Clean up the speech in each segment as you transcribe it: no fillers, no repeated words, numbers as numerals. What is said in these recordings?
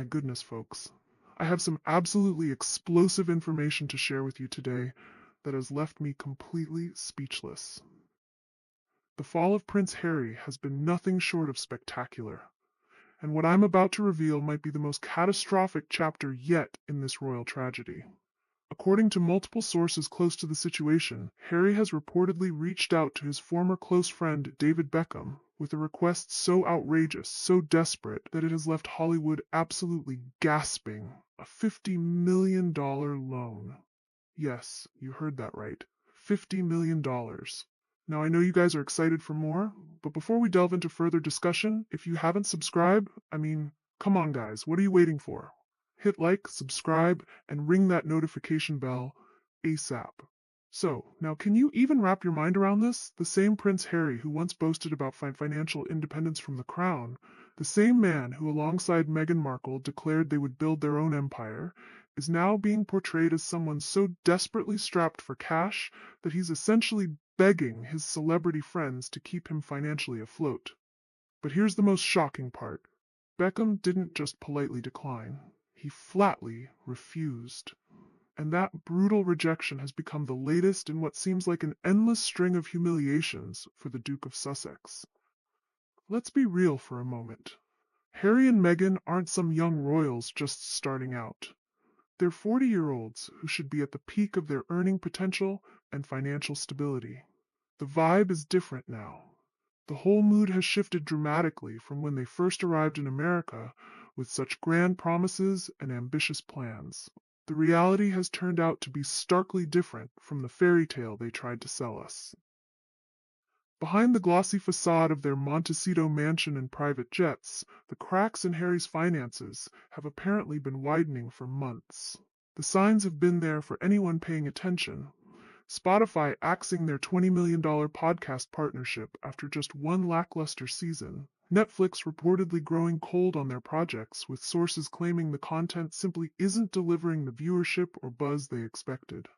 my goodness, folks. I have some absolutely explosive information to share with you today that has left me completely speechless. The fall of Prince Harry has been nothing short of spectacular, and what I'm about to reveal might be the most catastrophic chapter yet in this royal tragedy. According to multiple sources close to the situation, Harry has reportedly reached out to his former close friend David Beckham with a request so outrageous, so desperate, that it has left Hollywood absolutely gasping. A $50 million loan. Yes, you heard that right. $50 million. Now I know you guys are excited for more, but before we delve into further discussion, if you haven't subscribed, come on guys, what are you waiting for? Hit like, subscribe, and ring that notification bell ASAP. So, now can you even wrap your mind around this? The same Prince Harry who once boasted about financial independence from the crown, the same man who alongside Meghan Markle declared they would build their own empire, is now being portrayed as someone so desperately strapped for cash that he's essentially begging his celebrity friends to keep him financially afloat. But here's the most shocking part. Beckham didn't just politely decline. He flatly refused. And that brutal rejection has become the latest in what seems like an endless string of humiliations for the Duke of Sussex. Let's be real for a moment. Harry and Meghan aren't some young royals just starting out. They're 40-year-olds who should be at the peak of their earning potential and financial stability. The vibe is different now. The whole mood has shifted dramatically from when they first arrived in America with such grand promises and ambitious plans. The reality has turned out to be starkly different from the fairy tale they tried to sell us. Behind the glossy facade of their Montecito mansion and private jets, the cracks in Harry's finances have apparently been widening for months. The signs have been there for anyone paying attention. Spotify axing their $20 million podcast partnership after just one lackluster season. Netflix reportedly growing cold on their projects, with sources claiming the content simply isn't delivering the viewership or buzz they expected.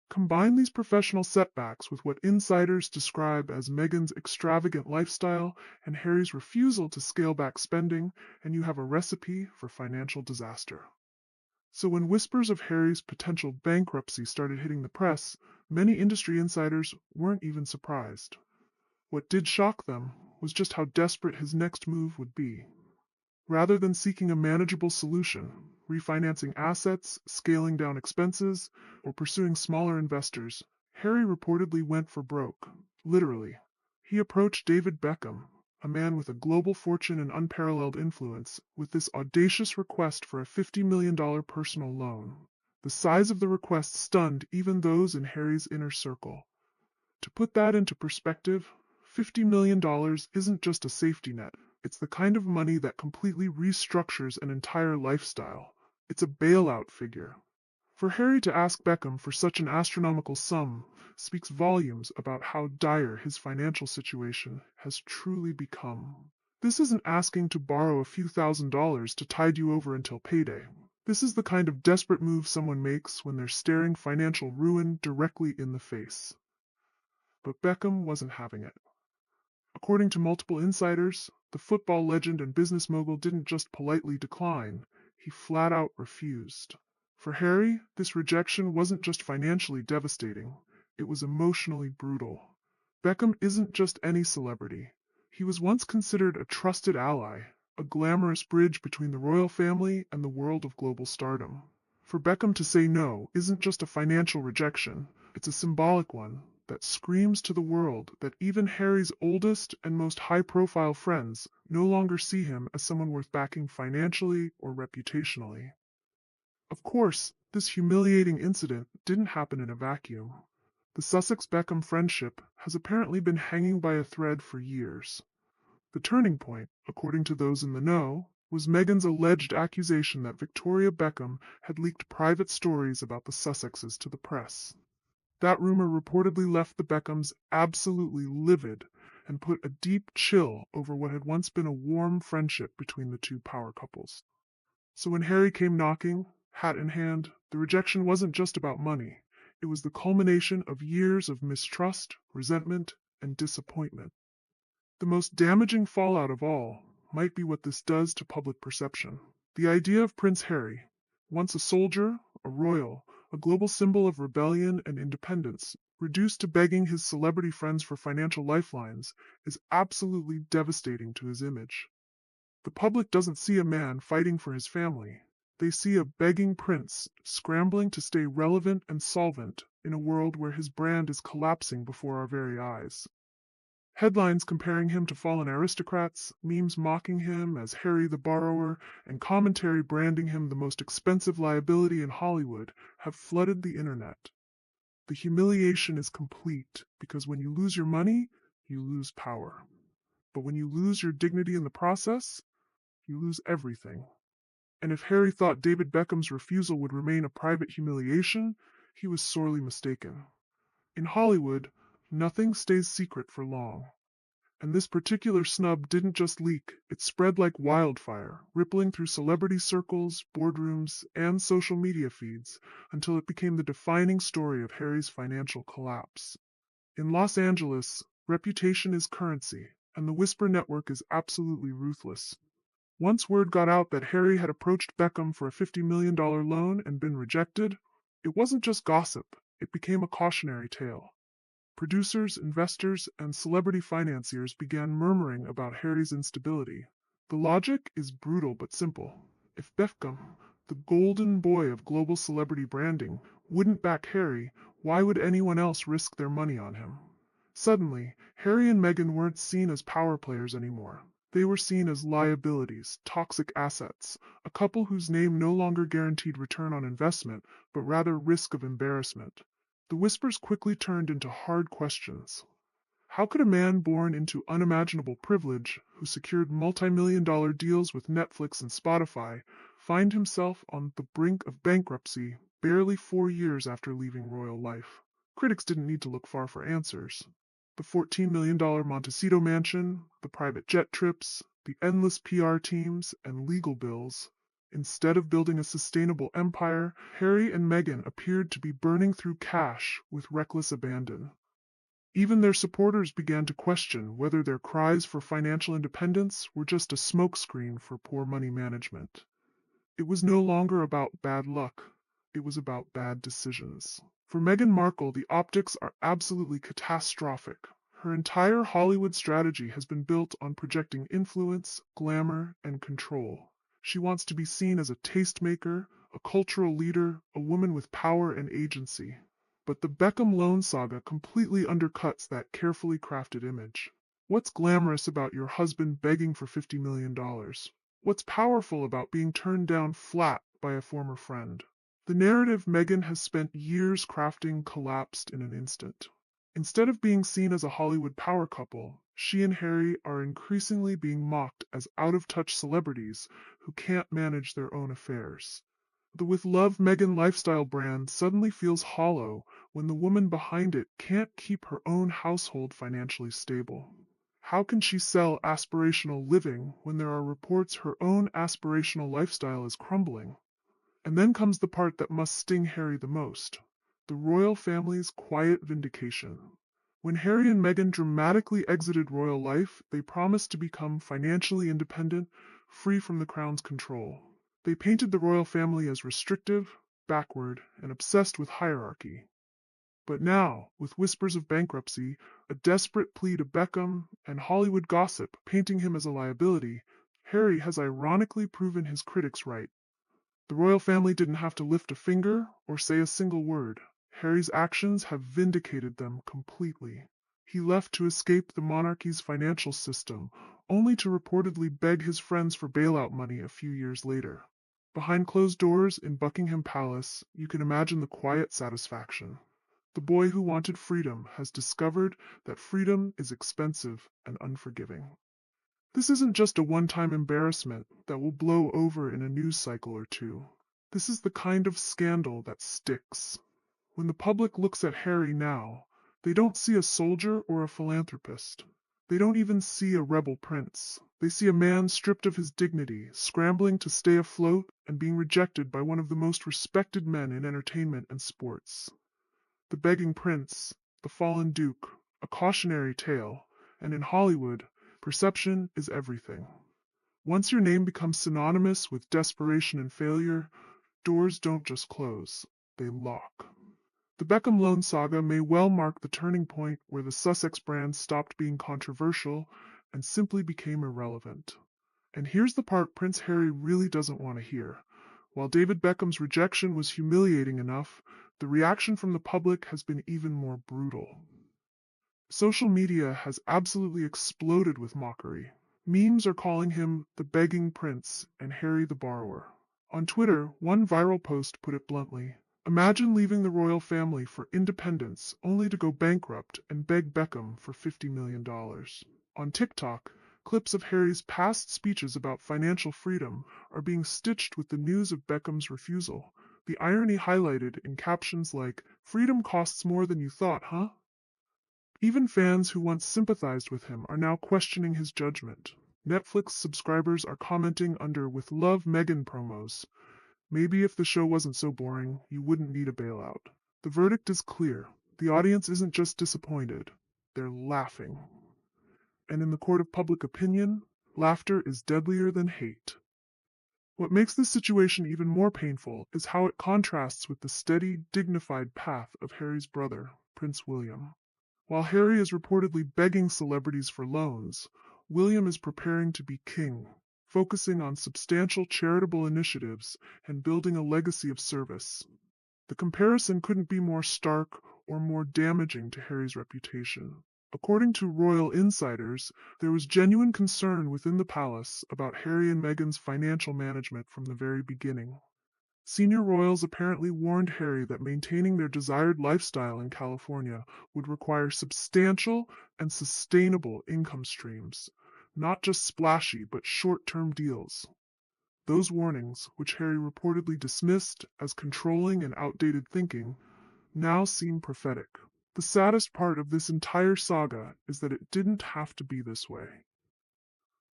Combine these professional setbacks with what insiders describe as Meghan's extravagant lifestyle and Harry's refusal to scale back spending, and you have a recipe for financial disaster. So when whispers of Harry's potential bankruptcy started hitting the press, many industry insiders weren't even surprised. What did shock them was just how desperate his next move would be. Rather than seeking a manageable solution, refinancing assets, scaling down expenses, or pursuing smaller investors, Harry reportedly went for broke. Literally. He approached David Beckham, a man with a global fortune and unparalleled influence, with this audacious request for a $50 million personal loan. The size of the request stunned even those in Harry's inner circle. To put that into perspective, $50 million isn't just a safety net. It's the kind of money that completely restructures an entire lifestyle. It's a bailout figure. For Harry to ask Beckham for such an astronomical sum speaks volumes about how dire his financial situation has truly become. This isn't asking to borrow a few $1,000s to tide you over until payday. This is the kind of desperate move someone makes when they're staring financial ruin directly in the face. But Beckham wasn't having it. According to multiple insiders, the football legend and business mogul didn't just politely decline, he flat out refused. For Harry, this rejection wasn't just financially devastating, it was emotionally brutal. Beckham isn't just any celebrity. He was once considered a trusted ally, a glamorous bridge between the royal family and the world of global stardom. For Beckham to say no isn't just a financial rejection, it's a symbolic one that screams to the world that even Harry's oldest and most high-profile friends no longer see him as someone worth backing financially or reputationally. Of course, this humiliating incident didn't happen in a vacuum. The Sussex-Beckham friendship has apparently been hanging by a thread for years. The turning point, according to those in the know, was Meghan's alleged accusation that Victoria Beckham had leaked private stories about the Sussexes to the press. That rumor reportedly left the Beckhams absolutely livid and put a deep chill over what had once been a warm friendship between the two power couples. So when Harry came knocking, hat in hand, the rejection wasn't just about money. It was the culmination of years of mistrust, resentment, and disappointment. The most damaging fallout of all might be what this does to public perception. The idea of Prince Harry, once a soldier, a royal, a global symbol of rebellion and independence, reduced to begging his celebrity friends for financial lifelines, is absolutely devastating to his image. The public doesn't see a man fighting for his family. They see a begging prince scrambling to stay relevant and solvent in a world where his brand is collapsing before our very eyes. Headlines comparing him to fallen aristocrats, memes mocking him as Harry the Borrower, and commentary branding him the most expensive liability in Hollywood have flooded the internet. The humiliation is complete because when you lose your money, you lose power. But when you lose your dignity in the process, you lose everything. And if Harry thought David Beckham's refusal would remain a private humiliation, he was sorely mistaken. In Hollywood, nothing stays secret for long. And this particular snub didn't just leak, it spread like wildfire, rippling through celebrity circles, boardrooms, and social media feeds until it became the defining story of Harry's financial collapse. In Los Angeles, reputation is currency, and the Whisper Network is absolutely ruthless. Once word got out that Harry had approached Beckham for a $50 million loan and been rejected, it wasn't just gossip, it became a cautionary tale. Producers, investors, and celebrity financiers began murmuring about Harry's instability. The logic is brutal but simple. If Beckham, the golden boy of global celebrity branding, wouldn't back Harry, why would anyone else risk their money on him? Suddenly, Harry and Meghan weren't seen as power players anymore. They were seen as liabilities, toxic assets, a couple whose name no longer guaranteed return on investment, but rather risk of embarrassment. The whispers quickly turned into hard questions. How could a man born into unimaginable privilege, who secured multi-million-dollar deals with Netflix and Spotify, find himself on the brink of bankruptcy barely 4 years after leaving royal life? Critics didn't need to look far for answers. The $14 million Montecito mansion, the private jet trips, the endless PR teams, and legal bills. Instead of building a sustainable empire, Harry and Meghan appeared to be burning through cash with reckless abandon. Even their supporters began to question whether their cries for financial independence were just a smokescreen for poor money management. It was no longer about bad luck. It was about bad decisions. For Meghan Markle, the optics are absolutely catastrophic. Her entire Hollywood strategy has been built on projecting influence, glamour, and control. She wants to be seen as a tastemaker, a cultural leader, a woman with power and agency. But the Beckham loan saga completely undercuts that carefully crafted image. What's glamorous about your husband begging for $50 million? What's powerful about being turned down flat by a former friend? The narrative Meghan has spent years crafting collapsed in an instant. Instead of being seen as a Hollywood power couple, she and Harry are increasingly being mocked as out-of-touch celebrities who can't manage their own affairs. The With Love Meghan lifestyle brand suddenly feels hollow when the woman behind it can't keep her own household financially stable. How can she sell aspirational living when there are reports her own aspirational lifestyle is crumbling? And then comes the part that must sting Harry the most, the royal family's quiet vindication. When Harry and Meghan dramatically exited royal life, they promised to become financially independent, free from the crown's control. They painted the royal family as restrictive, backward, and obsessed with hierarchy. But now, with whispers of bankruptcy, a desperate plea to Beckham, and Hollywood gossip painting him as a liability, Harry has ironically proven his critics right. The royal family didn't have to lift a finger or say a single word. Harry's actions have vindicated them completely. He left to escape the monarchy's financial system, only to reportedly beg his friends for bailout money a few years later. Behind closed doors in Buckingham Palace, you can imagine the quiet satisfaction. The boy who wanted freedom has discovered that freedom is expensive and unforgiving. This isn't just a one-time embarrassment that will blow over in a news cycle or two. This is the kind of scandal that sticks. When the public looks at Harry now, they don't see a soldier or a philanthropist. They don't even see a rebel prince. They see a man stripped of his dignity, scrambling to stay afloat and being rejected by one of the most respected men in entertainment and sports. The begging prince, the fallen duke, a cautionary tale, and in Hollywood, perception is everything. Once your name becomes synonymous with desperation and failure, doors don't just close, they lock. The Beckham loan saga may well mark the turning point where the Sussex brand stopped being controversial and simply became irrelevant. And here's the part Prince Harry really doesn't want to hear. While David Beckham's rejection was humiliating enough, the reaction from the public has been even more brutal. Social media has absolutely exploded with mockery. Memes are calling him the begging prince and Harry the borrower. On Twitter, one viral post put it bluntly: imagine leaving the royal family for independence only to go bankrupt and beg Beckham for $50 million. On TikTok, clips of Harry's past speeches about financial freedom are being stitched with the news of Beckham's refusal, the irony highlighted in captions like, "Freedom costs more than you thought, huh?" Even fans who once sympathized with him are now questioning his judgment. Netflix subscribers are commenting under "With Love Meghan" promos. Maybe if the show wasn't so boring, you wouldn't need a bailout. The verdict is clear. The audience isn't just disappointed, they're laughing. And in the court of public opinion, laughter is deadlier than hate. What makes this situation even more painful is how it contrasts with the steady, dignified path of Harry's brother, Prince William. While Harry is reportedly begging celebrities for loans, William is preparing to be king, focusing on substantial charitable initiatives and building a legacy of service. The comparison couldn't be more stark or more damaging to Harry's reputation. According to royal insiders, there was genuine concern within the palace about Harry and Meghan's financial management from the very beginning. Senior royals apparently warned Harry that maintaining their desired lifestyle in California would require substantial and sustainable income streams, not just splashy but short-term deals. Those warnings, which Harry reportedly dismissed as controlling and outdated thinking, now seem prophetic. The saddest part of this entire saga is that it didn't have to be this way.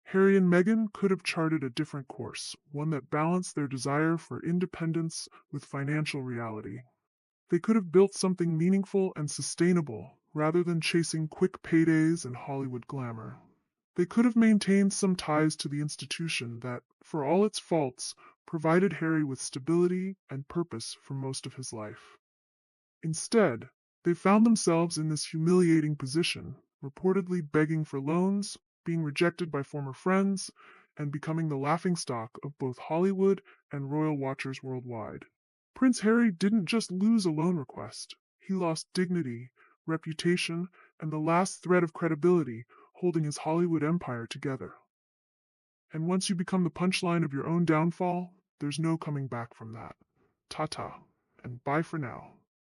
Harry and Meghan could have charted a different course, one that balanced their desire for independence with financial reality. They could have built something meaningful and sustainable, rather than chasing quick paydays and Hollywood glamour. They could have maintained some ties to the institution that, for all its faults, provided Harry with stability and purpose for most of his life. Instead, they found themselves in this humiliating position, reportedly begging for loans, being rejected by former friends, and becoming the laughingstock of both Hollywood and royal watchers worldwide. Prince Harry didn't just lose a loan request. He lost dignity, reputation, and the last thread of credibility holding his Hollywood empire together. And once you become the punchline of your own downfall, there's no coming back from that. Ta-ta, and bye for now.